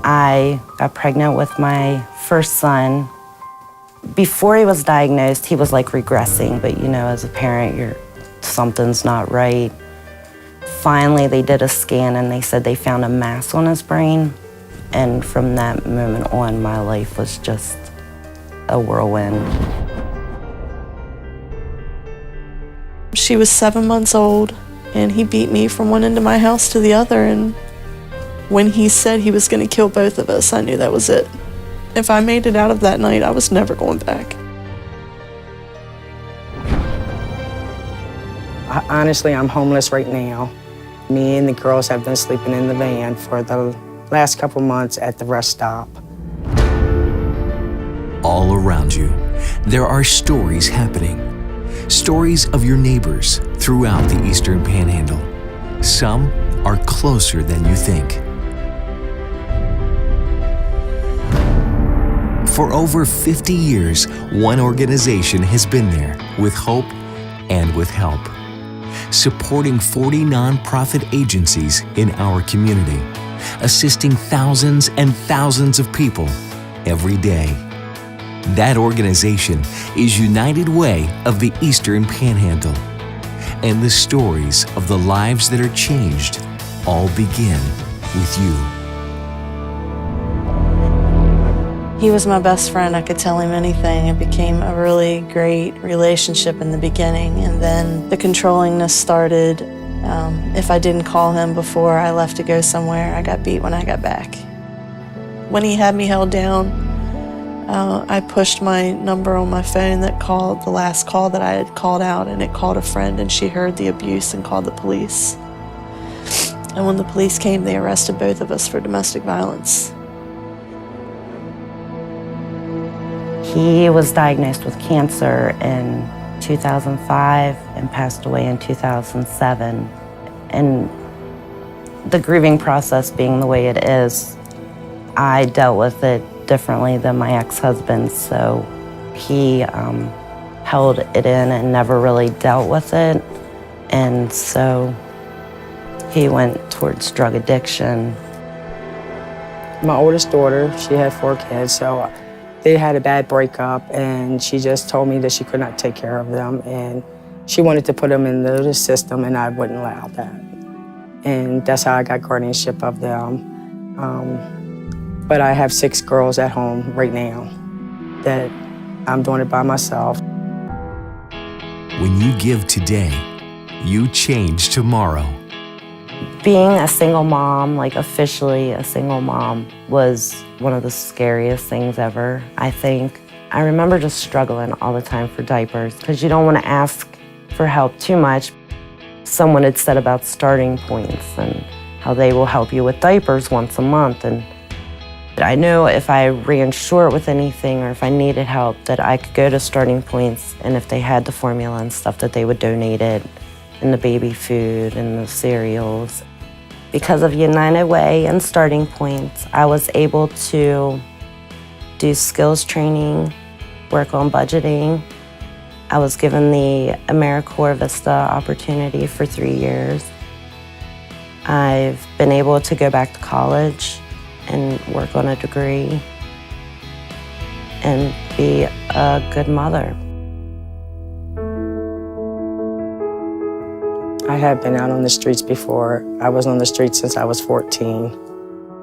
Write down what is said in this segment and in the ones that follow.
I got pregnant with my first son. Before he was diagnosed, he was like regressing, but you know, as a parent, something's not right. Finally, they did a scan and they said they found a mass on his brain. And from that moment on, my life was just a whirlwind. She was 7 months old, and he beat me from one end of my house to the other, and when he said he was going to kill both of us, I knew that was it. If I made it out of that night, I was never going back. Honestly, I'm homeless right now. Me and the girls have been sleeping in the van for the last couple months at the rest stop. All around you, there are stories happening. Stories of your neighbors throughout the Eastern Panhandle. Some are closer than you think. For over 50 years, one organization has been there with hope and with help, supporting 40 nonprofit agencies in our community, assisting thousands and thousands of people every day. That organization is United Way of the Eastern Panhandle. And the stories of the lives that are changed all begin with you. He was my best friend. I could tell him anything. It became a really great relationship in the beginning, and then the controllingness started. If I didn't call him before I left to go somewhere, I got beat when I got back. When he had me held down, I pushed my number on my phone that called the last call that I had called out, and it called a friend, and she heard the abuse and called the police. And when the police came, they arrested both of us for domestic violence. He was diagnosed with cancer in 2005 and passed away in 2007. And the grieving process being the way it is, I dealt with it differently than my ex-husband, so he held it in and never really dealt with it, and so he went towards drug addiction. My oldest daughter, she had 4 kids, so they had a bad breakup, and she just told me that she could not take care of them, and she wanted to put them in the system, and I wouldn't allow that. And that's how I got guardianship of them. But I have 6 girls at home right now that I'm doing it by myself. When you give today, you change tomorrow. Being a single mom, like officially a single mom, was one of the scariest things ever, I think. I remember just struggling all the time for diapers because you don't want to ask for help too much. Someone had said about starting points and how they will help you with diapers once a month. And I knew if I ran short with anything or if I needed help that I could go to starting points, and if they had the formula and stuff that they would donate it, and the baby food and the cereals. Because of United Way and starting points, I was able to do skills training, work on budgeting. I was given the AmeriCorps Vista opportunity for 3 years. I've been able to go back to college and work on a degree and be a good mother. I have been out on the streets before. I was on the streets since I was 14,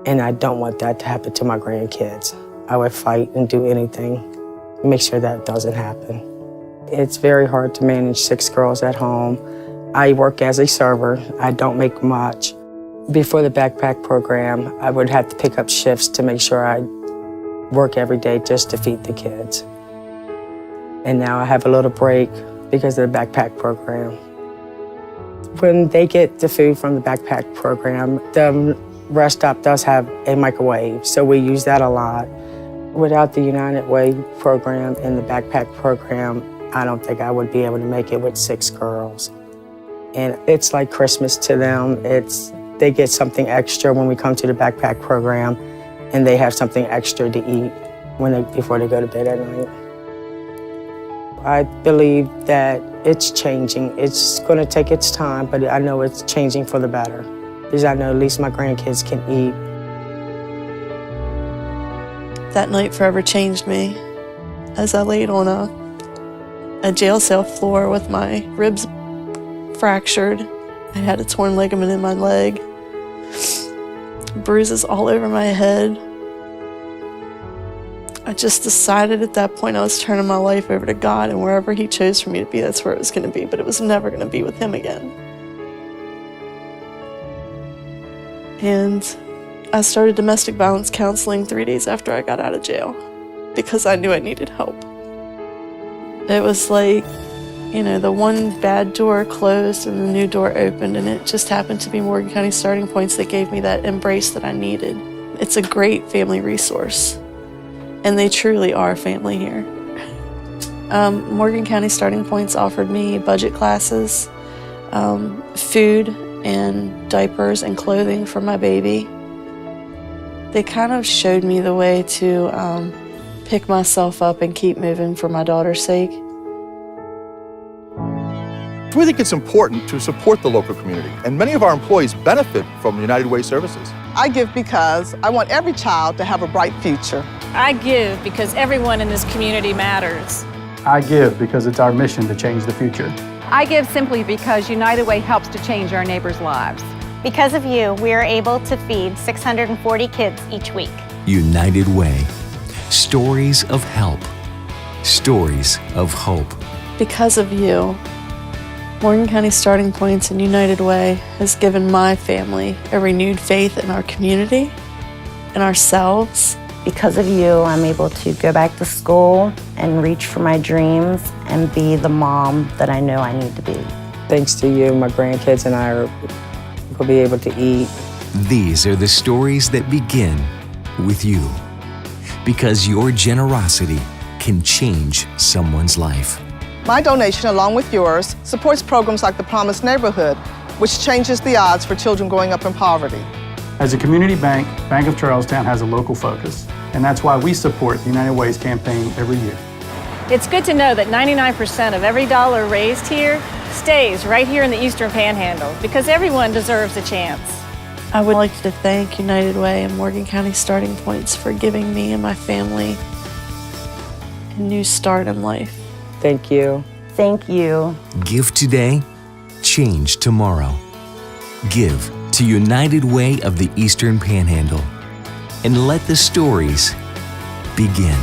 and I don't want that to happen to my grandkids. I would fight and do anything to make sure that doesn't happen. It's very hard to manage 6 girls at home. I work as a server. I don't make much. Before the backpack program, I would have to pick up shifts to make sure I work every day just to feed the kids. And now I have a little break because of the backpack program. When they get the food from the backpack program, the rest stop does have a microwave, so we use that a lot. Without the United Way program and the backpack program, I don't think I would be able to make it with 6 girls. And it's like Christmas to them. They get something extra when we come to the backpack program, and they have something extra to eat before they go to bed at night. I believe that it's changing. It's going to take its time, but I know it's changing for the better, because I know at least my grandkids can eat. That night forever changed me as I laid on a jail cell floor with my ribs fractured. I had a torn ligament in my leg, bruises all over my head. I just decided at that point I was turning my life over to God, and wherever He chose for me to be, that's where it was going to be, but it was never going to be with Him again. And I started domestic violence counseling 3 days after I got out of jail because I knew I needed help. It was like, you know, the one bad door closed and the new door opened, and it just happened to be Morgan County Starting Points that gave me that embrace that I needed. It's a great family resource, and they truly are family here. Morgan County Starting Points offered me budget classes, food and diapers and clothing for my baby. They kind of showed me the way to pick myself up and keep moving for my daughter's sake. We think it's important to support the local community, and many of our employees benefit from United Way services. I give because I want every child to have a bright future. I give because everyone in this community matters. I give because it's our mission to change the future. I give simply because United Way helps to change our neighbors' lives. Because of you, we are able to feed 640 kids each week. United Way. Stories of help. Stories of hope. Because of you, Morgan County Starting Points and United Way has given my family a renewed faith in our community and ourselves. Because of you, I'm able to go back to school and reach for my dreams and be the mom that I know I need to be. Thanks to you, my grandkids and I will be able to eat. These are the stories that begin with you, because your generosity can change someone's life. My donation, along with yours, supports programs like the Promised Neighborhood, which changes the odds for children growing up in poverty. As a community bank, Bank of Charlestown has a local focus, and that's why we support the United Way's campaign every year. It's good to know that 99% of every dollar raised here stays right here in the Eastern Panhandle because everyone deserves a chance. I would like to thank United Way and Morgan County Starting Points for giving me and my family a new start in life. Thank you. Thank you. Give today, change tomorrow. Give to United Way of the Eastern Panhandle, and let the stories begin.